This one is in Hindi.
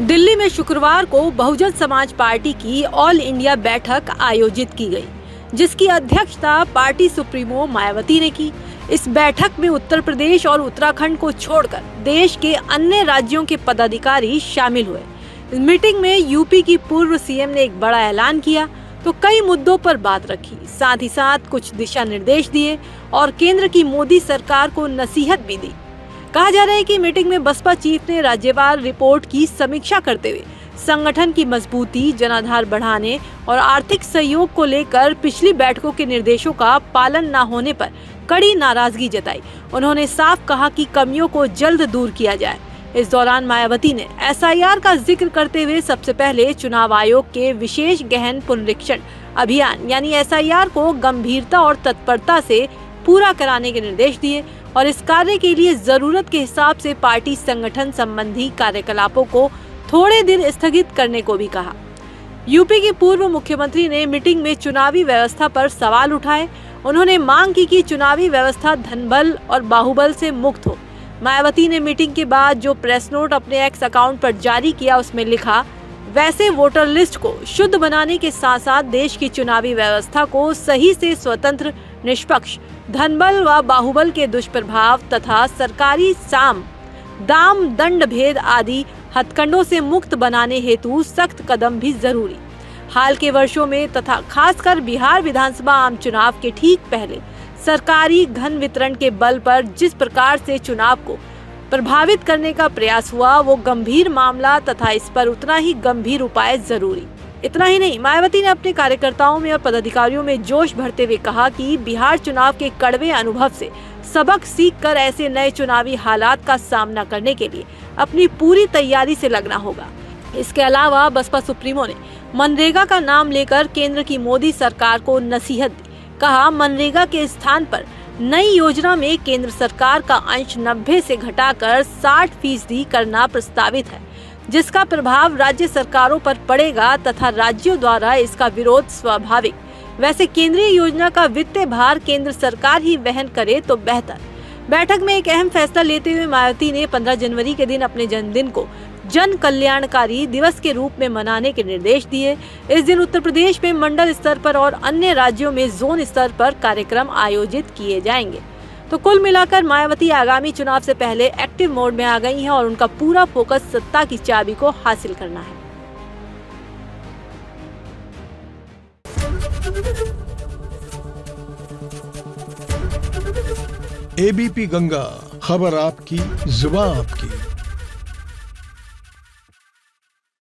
दिल्ली में शुक्रवार को बहुजन समाज पार्टी की ऑल इंडिया बैठक आयोजित की गई, जिसकी अध्यक्षता पार्टी सुप्रीमो मायावती ने की। इस बैठक में उत्तर प्रदेश और उत्तराखंड को छोड़कर देश के अन्य राज्यों के पदाधिकारी शामिल हुए। इस मीटिंग में यूपी की पूर्व सीएम ने एक बड़ा ऐलान किया तो कई मुद्दों पर बात रखी, साथ ही साथ कुछ दिशा निर्देश दिए और केंद्र की मोदी सरकार को नसीहत भी दी। कहा जा रहा है कि मीटिंग में बसपा चीफ ने राज्यवार रिपोर्ट की समीक्षा करते हुए संगठन की मजबूती, जनाधार बढ़ाने और आर्थिक सहयोग को लेकर पिछली बैठकों के निर्देशों का पालन न होने पर कड़ी नाराजगी जताई। उन्होंने साफ कहा कि कमियों को जल्द दूर किया जाए। इस दौरान मायावती ने एसआईआर का जिक्र करते हुए सबसे पहले चुनाव आयोग के विशेष गहन पुनरीक्षण अभियान यानी एसआईआर को गंभीरता और तत्परता से पूरा कराने के निर्देश दिए और इस कार्य के लिए जरूरत के हिसाब से पार्टी संगठन संबंधी कार्यकलापों को थोड़े दिन स्थगित करने को भी कहा। यूपी के पूर्व मुख्यमंत्री ने मीटिंग में चुनावी व्यवस्था पर सवाल उठाए। उन्होंने मांग की कि चुनावी व्यवस्था धनबल और बाहुबल से मुक्त हो। मायावती ने मीटिंग के बाद जो प्रेस नोट अपने एक्स अकाउंट पर जारी किया, उसमें लिखा, वैसे वोटर लिस्ट को शुद्ध बनाने के साथ साथ देश की चुनावी व्यवस्था को सही से स्वतंत्र, निष्पक्ष, धनबल व बाहुबल के दुष्प्रभाव तथा सरकारी साम दाम दंड भेद आदि हथकंडों से मुक्त बनाने हेतु सख्त कदम भी जरूरी। हाल के वर्षों में तथा खासकर बिहार विधानसभा आम चुनाव के ठीक पहले सरकारी धन वितरण के बल पर जिस प्रकार से चुनाव को प्रभावित करने का प्रयास हुआ, वो गंभीर मामला तथा इस पर उतना ही गंभीर उपाय जरूरी। इतना ही नहीं, मायावती ने अपने कार्यकर्ताओं में और पदाधिकारियों में जोश भरते हुए कहा कि बिहार चुनाव के कड़वे अनुभव से सबक सीखकर ऐसे नए चुनावी हालात का सामना करने के लिए अपनी पूरी तैयारी से लगना होगा। इसके अलावा बसपा सुप्रीमो ने मनरेगा का नाम लेकर केंद्र की मोदी सरकार को नसीहत दी। कहा, मनरेगा के स्थान पर नई योजना में केंद्र सरकार का अंश 90 से घटाकर 60% करना प्रस्तावित है, जिसका प्रभाव राज्य सरकारों पर पड़ेगा तथा राज्यों द्वारा इसका विरोध स्वाभाविक। वैसे केंद्रीय योजना का वित्तीय भार केंद्र सरकार ही वहन करे तो बेहतर। बैठक में एक अहम फैसला लेते हुए मायावती ने 15 जनवरी के दिन अपने जन्मदिन को जन कल्याणकारी दिवस के रूप में मनाने के निर्देश दिए। इस दिन उत्तर प्रदेश में मंडल स्तर पर और अन्य राज्यों में जोन स्तर पर कार्यक्रम आयोजित किए जाएंगे। तो कुल मिलाकर मायावती आगामी चुनाव से पहले एक्टिव मोड में आ गई हैं और उनका पूरा फोकस सत्ता की चाबी को हासिल करना है। एबीपी गंगा, खबर आपकी, जुबान आपकी।